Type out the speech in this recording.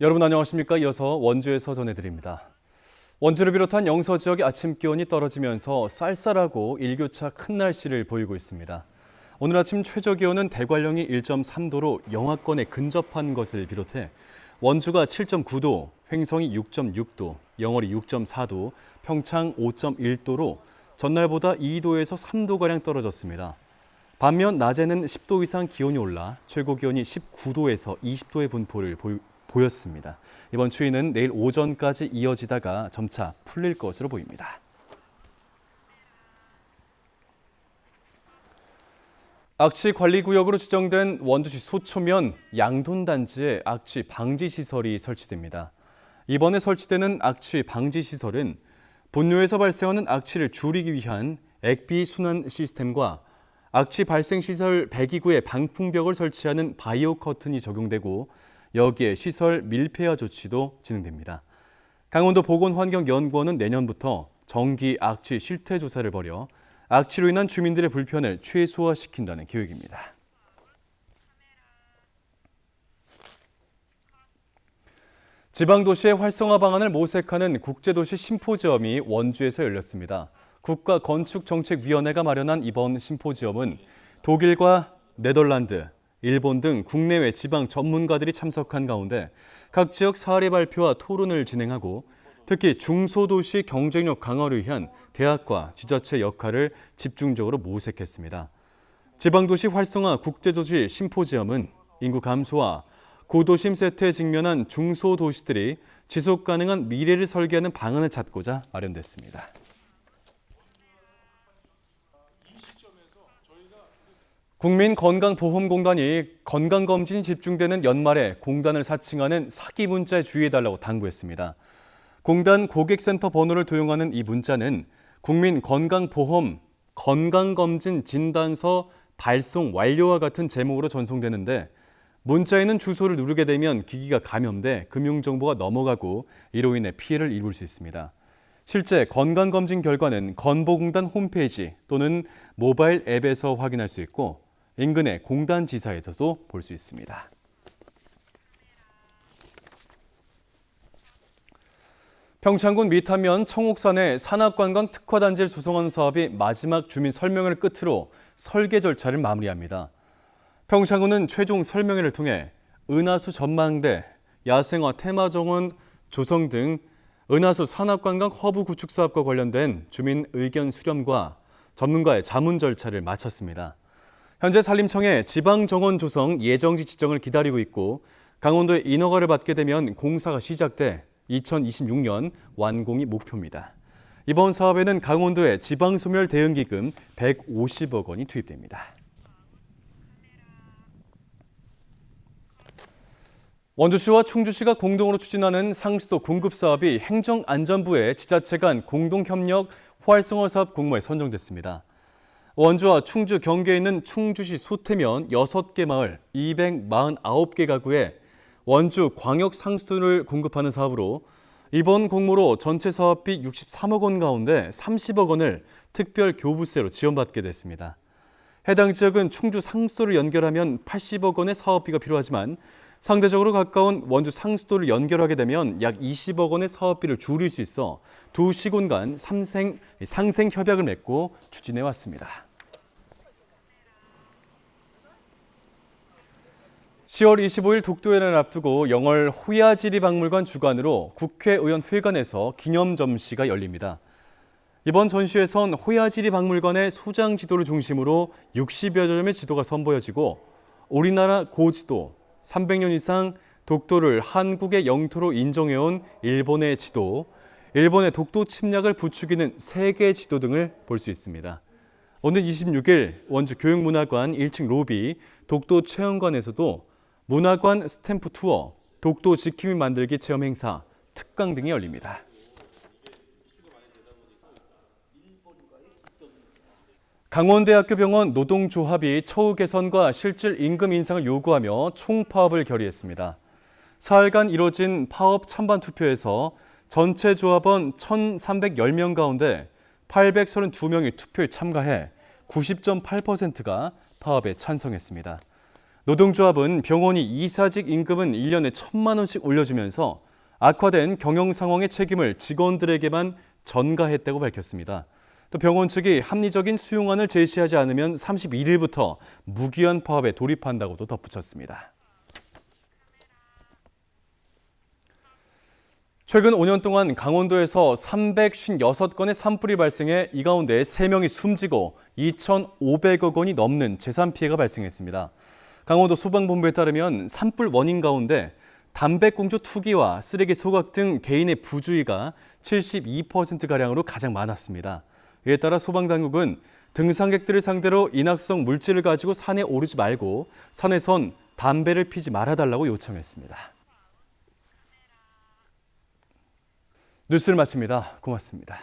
여러분 안녕하십니까? 이어서 원주에서 전해드립니다. 원주를 비롯한 영서 지역의 아침 기온이 떨어지면서 쌀쌀하고 일교차 큰 날씨를 보이고 있습니다. 오늘 아침 최저 기온은 대관령이 1.3도로 영하권에 근접한 것을 비롯해 원주가 7.9도, 횡성이 6.6도, 영월이 6.4도, 평창 5.1도로 전날보다 2도에서 3도가량 떨어졌습니다. 반면 낮에는 10도 이상 기온이 올라 최고 기온이 19도에서 20도의 분포를 보였습니다. 이번 추위는 내일 오전까지 이어지다가 점차 풀릴 것으로 보입니다. 악취 관리구역으로 지정된 원주시 소초면 양돈단지에 악취 방지 시설이 설치됩니다. 이번에 설치되는 악취 방지 시설은 분뇨에서 발생하는 악취를 줄이기 위한 액비 순환 시스템과 악취 발생 시설 배기구에 방풍벽을 설치하는 바이오 커튼이 적용되고 여기에 시설 밀폐화 조치도 진행됩니다. 강원도 보건환경연구원은 내년부터 정기 악취 실태 조사를 벌여 악취로 인한 주민들의 불편을 최소화시킨다는 계획입니다. 지방도시의 활성화 방안을 모색하는 국제도시 심포지엄이 원주에서 열렸습니다. 국가건축정책위원회가 마련한 이번 심포지엄은 독일과 네덜란드, 일본 등 국내외 지방 전문가들이 참석한 가운데 각 지역 사례 발표와 토론을 진행하고 특히 중소도시 경쟁력 강화를 위한 대학과 지자체 역할을 집중적으로 모색했습니다. 지방도시 활성화 국제도시 심포지엄은 인구 감소와 고도심 세태에 직면한 중소도시들이 지속가능한 미래를 설계하는 방안을 찾고자 마련됐습니다. 국민건강보험공단이 건강검진이 집중되는 연말에 공단을 사칭하는 사기 문자에 주의해달라고 당부했습니다. 공단 고객센터 번호를 도용하는 이 문자는 국민건강보험 건강검진 진단서 발송 완료와 같은 제목으로 전송되는데 문자에는 주소를 누르게 되면 기기가 감염돼 금융정보가 넘어가고 이로 인해 피해를 입을 수 있습니다. 실제 건강검진 결과는 건보공단 홈페이지 또는 모바일 앱에서 확인할 수 있고 인근의 공단 지사에서도 볼 수 있습니다. 평창군 미타면 청옥산의 산악관광 특화단지를 조성하는 사업이 마지막 주민 설명회를 끝으로 설계 절차를 마무리합니다. 평창군은 최종 설명회를 통해 은하수 전망대, 야생화 테마정원 조성 등 은하수 산악관광 허브 구축 사업과 관련된 주민 의견 수렴과 전문가의 자문 절차를 마쳤습니다. 현재 산림청의 지방정원 조성 예정지 지정을 기다리고 있고 강원도의 인허가를 받게 되면 공사가 시작돼 2026년 완공이 목표입니다. 이번 사업에는 강원도의 지방소멸 대응기금 150억 원이 투입됩니다. 원주시와 충주시가 공동으로 추진하는 상수도 공급 사업이 행정안전부의 지자체 간 공동협력 활성화 사업 공모에 선정됐습니다. 원주와 충주 경계에 있는 충주시 소태면 6개 마을 249개 가구에 원주 광역 상수도를 공급하는 사업으로 이번 공모로 전체 사업비 63억 원 가운데 30억 원을 특별 교부세로 지원받게 됐습니다. 해당 지역은 충주 상수도를 연결하면 80억 원의 사업비가 필요하지만 상대적으로 가까운 원주 상수도를 연결하게 되면 약 20억 원의 사업비를 줄일 수 있어 두 시군 간 상생 협약을 맺고 추진해 왔습니다. 10월 25일 독도해를 앞두고 영월 호야지리박물관 주관으로 국회의원 회관에서 기념 전시가 열립니다. 이번 전시회에선 호야지리박물관의 소장 지도를 중심으로 60여 점의 지도가 선보여지고 우리나라 고지도, 300년 이상 독도를 한국의 영토로 인정해온 일본의 지도, 일본의 독도 침략을 부추기는 세계 지도 등을 볼 수 있습니다. 오늘 26일 원주 교육문화관 1층 로비 독도 체험관에서도 문화관 스탬프 투어, 독도 지킴이 만들기 체험 행사, 특강 등이 열립니다. 강원대학교 병원 노동조합이 처우 개선과 실질 임금 인상을 요구하며 총파업을 결의했습니다. 사흘간 이뤄진 파업 찬반 투표에서 전체 조합원 1,310명 가운데 832명이 투표에 참가해 90.8%가 파업에 찬성했습니다. 노동조합은 병원이 이사직 임금은 1년에 1,000만 원씩 올려주면서 악화된 경영 상황의 책임을 직원들에게만 전가했다고 밝혔습니다. 또 병원 측이 합리적인 수용안을 제시하지 않으면 31일부터 무기한 파업에 돌입한다고도 덧붙였습니다. 최근 5년 동안 강원도에서 356건의 산불이 발생해 이 가운데 3명이 숨지고 2,500억 원이 넘는 재산 피해가 발생했습니다. 강원도 소방본부에 따르면 산불 원인 가운데 담배꽁초 투기와 쓰레기 소각 등 개인의 부주의가 72%가량으로 가장 많았습니다. 이에 따라 소방당국은 등산객들을 상대로 인악성 물질을 가지고 산에 오르지 말고 산에선 담배를 피지 말아달라고 요청했습니다. 뉴스를 마칩니다. 고맙습니다.